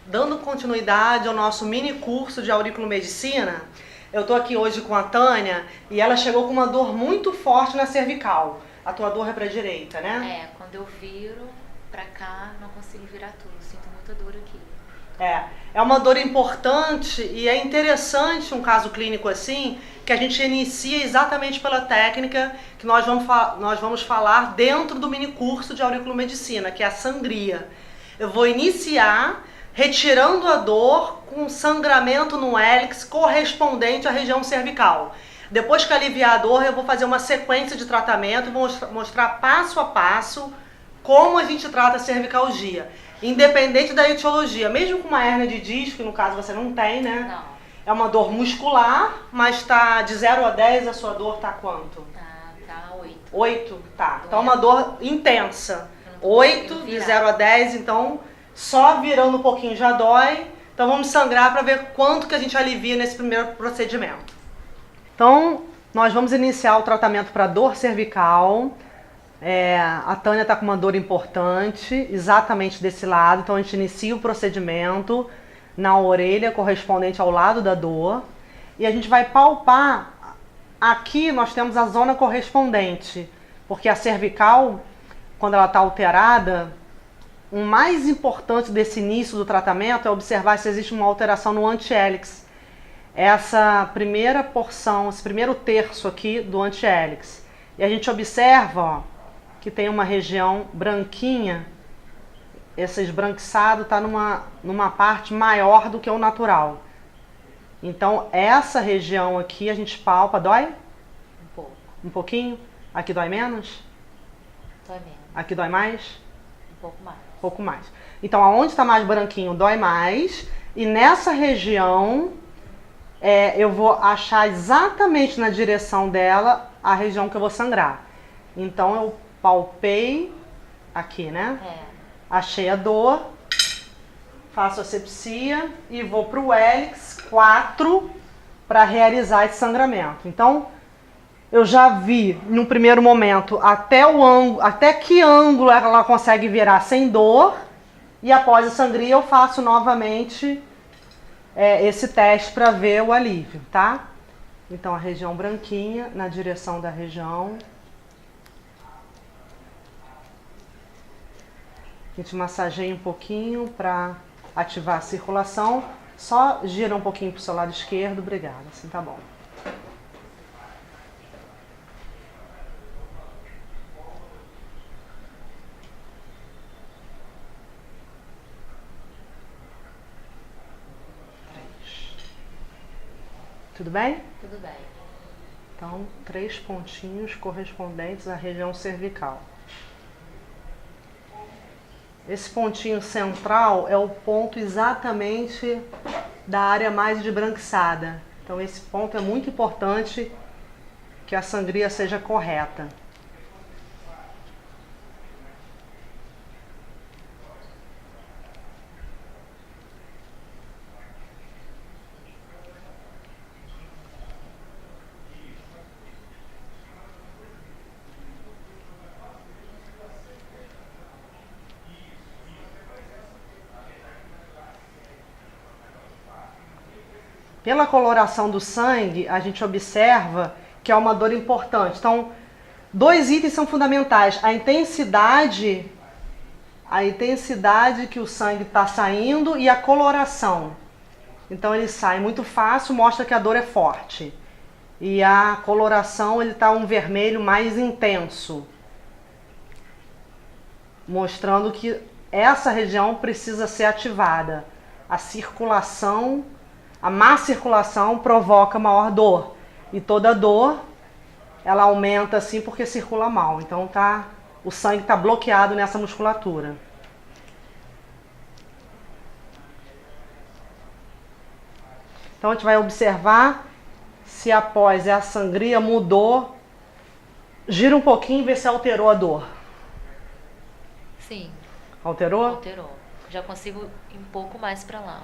dando continuidade ao nosso mini curso de auriculomedicina, eu tô aqui hoje com a Tânia e ela chegou com uma dor muito forte na cervical. A tua dor é pra direita, né? É, quando eu viro pra cá, não consigo virar tudo. Sinto muita dor aqui. É uma dor importante e é interessante um caso clínico assim, que a gente inicia exatamente pela técnica que nós vamos falar dentro do mini curso de auriculomedicina, que é a sangria. Eu vou iniciar retirando a dor com sangramento no hélix correspondente à região cervical. Depois que aliviar a dor, eu vou fazer uma sequência de tratamento, vou mostrar passo a passo como a gente trata a cervicalgia, independente da etiologia. Mesmo com uma hérnia de disco, que no caso você não tem, né? Não. É uma dor muscular, mas tá de 0 a 10, a sua dor tá quanto? Tá 8. 8? Tá. Então é uma dor intensa. 8 de 0 a 10, então só virando um pouquinho já dói. Então vamos sangrar para ver quanto que a gente alivia nesse primeiro procedimento. Então nós vamos iniciar o tratamento para dor cervical. A Tânia está com uma dor importante, exatamente desse lado, então a gente inicia o procedimento na orelha correspondente ao lado da dor e a gente vai palpar. Aqui nós temos a zona correspondente, porque a cervical, quando ela está alterada, o mais importante desse início do tratamento é observar se existe uma alteração no anti-hélix. Essa primeira porção, esse primeiro terço aqui do anti-hélix. E a gente observa, ó, que tem uma região branquinha, esse esbranquiçado está numa parte maior do que o natural. Então essa região aqui a gente palpa, dói? Um pouco. Um pouquinho? Aqui dói menos? Dói menos. Aqui dói mais? Um pouco mais. Um pouco mais. Então aonde está mais branquinho dói mais, e nessa região eu vou achar exatamente na direção dela a região que eu vou sangrar. Então eu palpei aqui, né? Achei a dor, faço asepsia e vou para o hélix 4 para realizar esse sangramento. Então, eu já vi, no primeiro momento, até que ângulo ela consegue virar sem dor, e após a sangria eu faço novamente esse teste para ver o alívio, tá? Então, a região branquinha, na direção da região. A gente massageia um pouquinho para ativar a circulação. Só gira um pouquinho para o seu lado esquerdo. Obrigada, assim tá bom. Tudo bem? Tudo bem. Então, 3 pontinhos correspondentes à região cervical. Esse pontinho central é o ponto exatamente da área mais esbranquiçada. Então esse ponto é muito importante que a sangria seja correta. Pela coloração do sangue, a gente observa que é uma dor importante. Então, 2 itens são fundamentais. A intensidade que o sangue está saindo e a coloração. Então, ele sai muito fácil, mostra que a dor é forte. E a coloração, ele está um vermelho mais intenso, mostrando que essa região precisa ser ativada. A circulação, a má circulação provoca maior dor. E toda dor, ela aumenta assim porque circula mal. Então o sangue está bloqueado nessa musculatura. Então a gente vai observar se após a sangria mudou. Gira um pouquinho e vê se alterou a dor. Sim. Alterou? Alterou. Já consigo ir um pouco mais pra lá.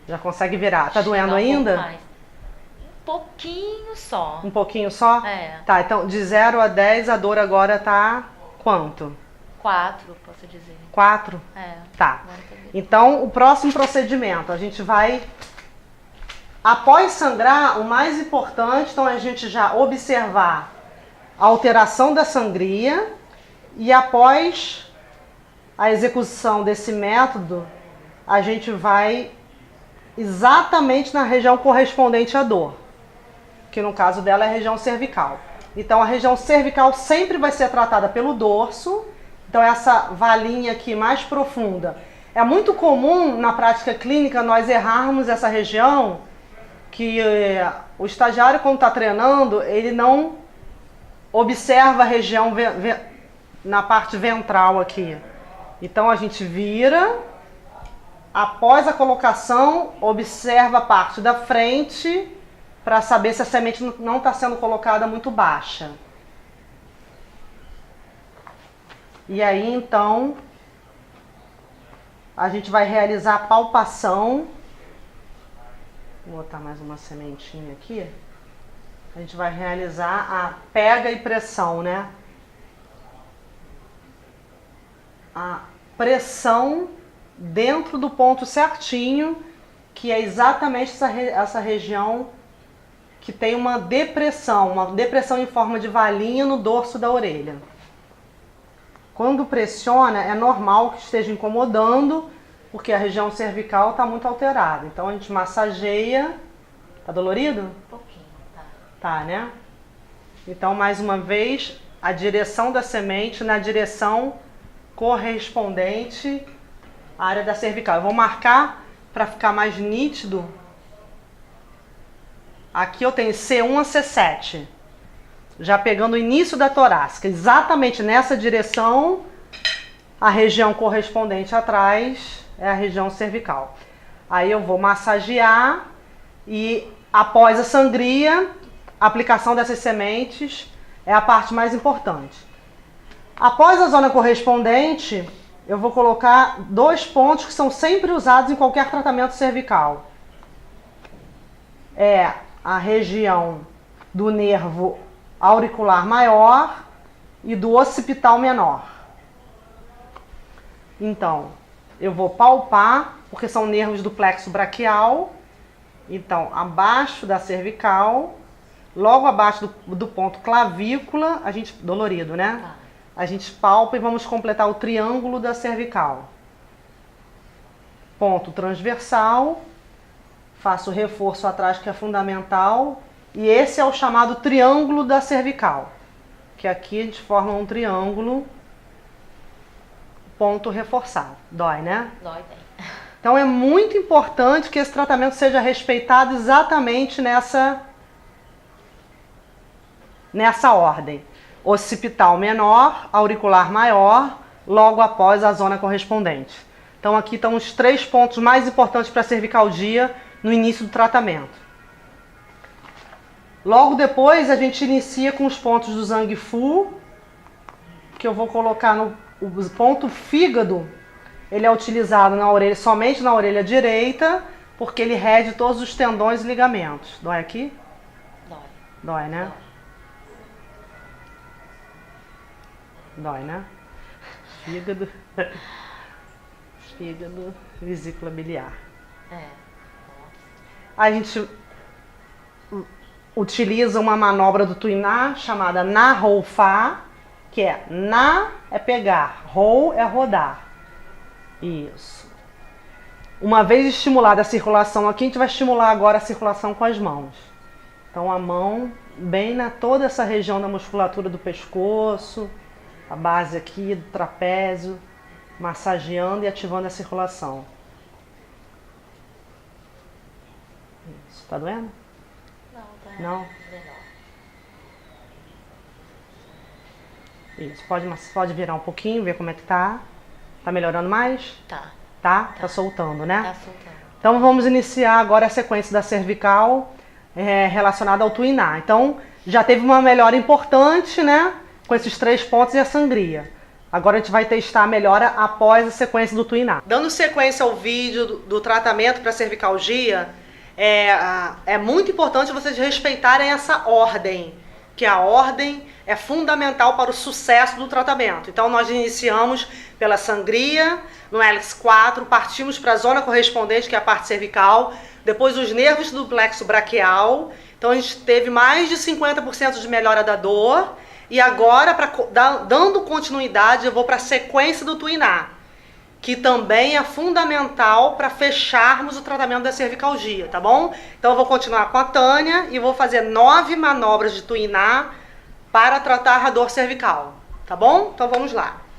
Já consegue virar. Tá doendo Chegar ainda? pouco mais. Um pouquinho só. Um pouquinho só? É. Tá, então de 0 a 10 a dor agora tá quanto? 4, posso dizer. 4? É. Tá. Agora tá bem. Então, o próximo procedimento, a gente vai... Após sangrar, o mais importante, então, é a gente já observar a alteração da sangria e após a execução desse método, a gente vai exatamente na região correspondente à dor, que no caso dela é a região cervical. Então, a região cervical sempre vai ser tratada pelo dorso. Então, essa valinha aqui mais profunda. É muito comum na prática clínica nós errarmos essa região, que o estagiário, quando está treinando, ele não observa a região na parte ventral aqui. Então, a gente vira, após a colocação, observa a parte da frente para saber se a semente não está sendo colocada muito baixa. E aí, então, a gente vai realizar a palpação. Vou botar mais uma sementinha aqui. A gente vai realizar a pega e pressão, né? A pressão dentro do ponto certinho, que é exatamente essa região que tem uma depressão em forma de valinha no dorso da orelha. Quando pressiona, é normal que esteja incomodando, porque a região cervical está muito alterada. Então a gente massageia. Tá dolorido? Um pouquinho, tá. Tá, né? Então, mais uma vez, a direção da semente na direção correspondente à área da cervical. Eu vou marcar para ficar mais nítido. Aqui eu tenho C1 a C7. Já pegando o início da torácica, exatamente nessa direção, a região correspondente atrás é a região cervical. Aí eu vou massagear e após a sangria, a aplicação dessas sementes é a parte mais importante. Após a zona correspondente, eu vou colocar 2 pontos que são sempre usados em qualquer tratamento cervical. É a região do nervo auricular maior e do occipital menor. Então, eu vou palpar, porque são nervos do plexo braquial. Então, abaixo da cervical, logo abaixo do ponto clavícula, a gente, dolorido, né? Tá. A gente palpa e vamos completar o triângulo da cervical. Ponto transversal, faço o reforço atrás que é fundamental. E esse é o chamado triângulo da cervical, que aqui a gente forma um triângulo, ponto reforçado. Dói, né? Dói bem. Então é muito importante que esse tratamento seja respeitado exatamente nessa ordem. Occipital menor, auricular maior, logo após a zona correspondente. Então aqui estão os 3 pontos mais importantes para a cervicalgia no início do tratamento. Logo depois a gente inicia com os pontos do Zhang-Fu, que eu vou colocar no ponto fígado. Ele é utilizado na orelha, somente na orelha direita, porque ele rege todos os tendões e ligamentos. Dói aqui? Dói. Dói, né? Dói, né? Fígado. Fígado, vesícula biliar. É. A gente utiliza uma manobra do Tuiná chamada Na Rou Fá, que é Na é pegar, Rou é rodar. Isso. Uma vez estimulada a circulação aqui, a gente vai estimular agora a circulação com as mãos. Então a mão bem na toda essa região da musculatura do pescoço, a base aqui do trapézio, massageando e ativando a circulação. Isso. Tá doendo? Não, tá. Não? Legal. Isso. Pode virar um pouquinho, ver como é que tá. Tá melhorando mais? Tá. Tá soltando, né? Tá soltando. Então vamos iniciar agora a sequência da cervical relacionada ao Tuiná. Então já teve uma melhora importante, né? Com esses 3 pontos e a sangria. Agora a gente vai testar a melhora após a sequência do Tuiná. Dando sequência ao vídeo do tratamento para cervicalgia, é muito importante vocês respeitarem essa ordem, que a ordem é fundamental para o sucesso do tratamento. Então, nós iniciamos pela sangria, no hélix 4, partimos para a zona correspondente, que é a parte cervical, depois os nervos do plexo braquial. Então, a gente teve mais de 50% de melhora da dor. E agora, dando continuidade, eu vou para a sequência do Tuiná, que também é fundamental para fecharmos o tratamento da cervicalgia, tá bom? Então eu vou continuar com a Tânia e vou fazer 9 manobras de Tuiná para tratar a dor cervical, tá bom? Então vamos lá.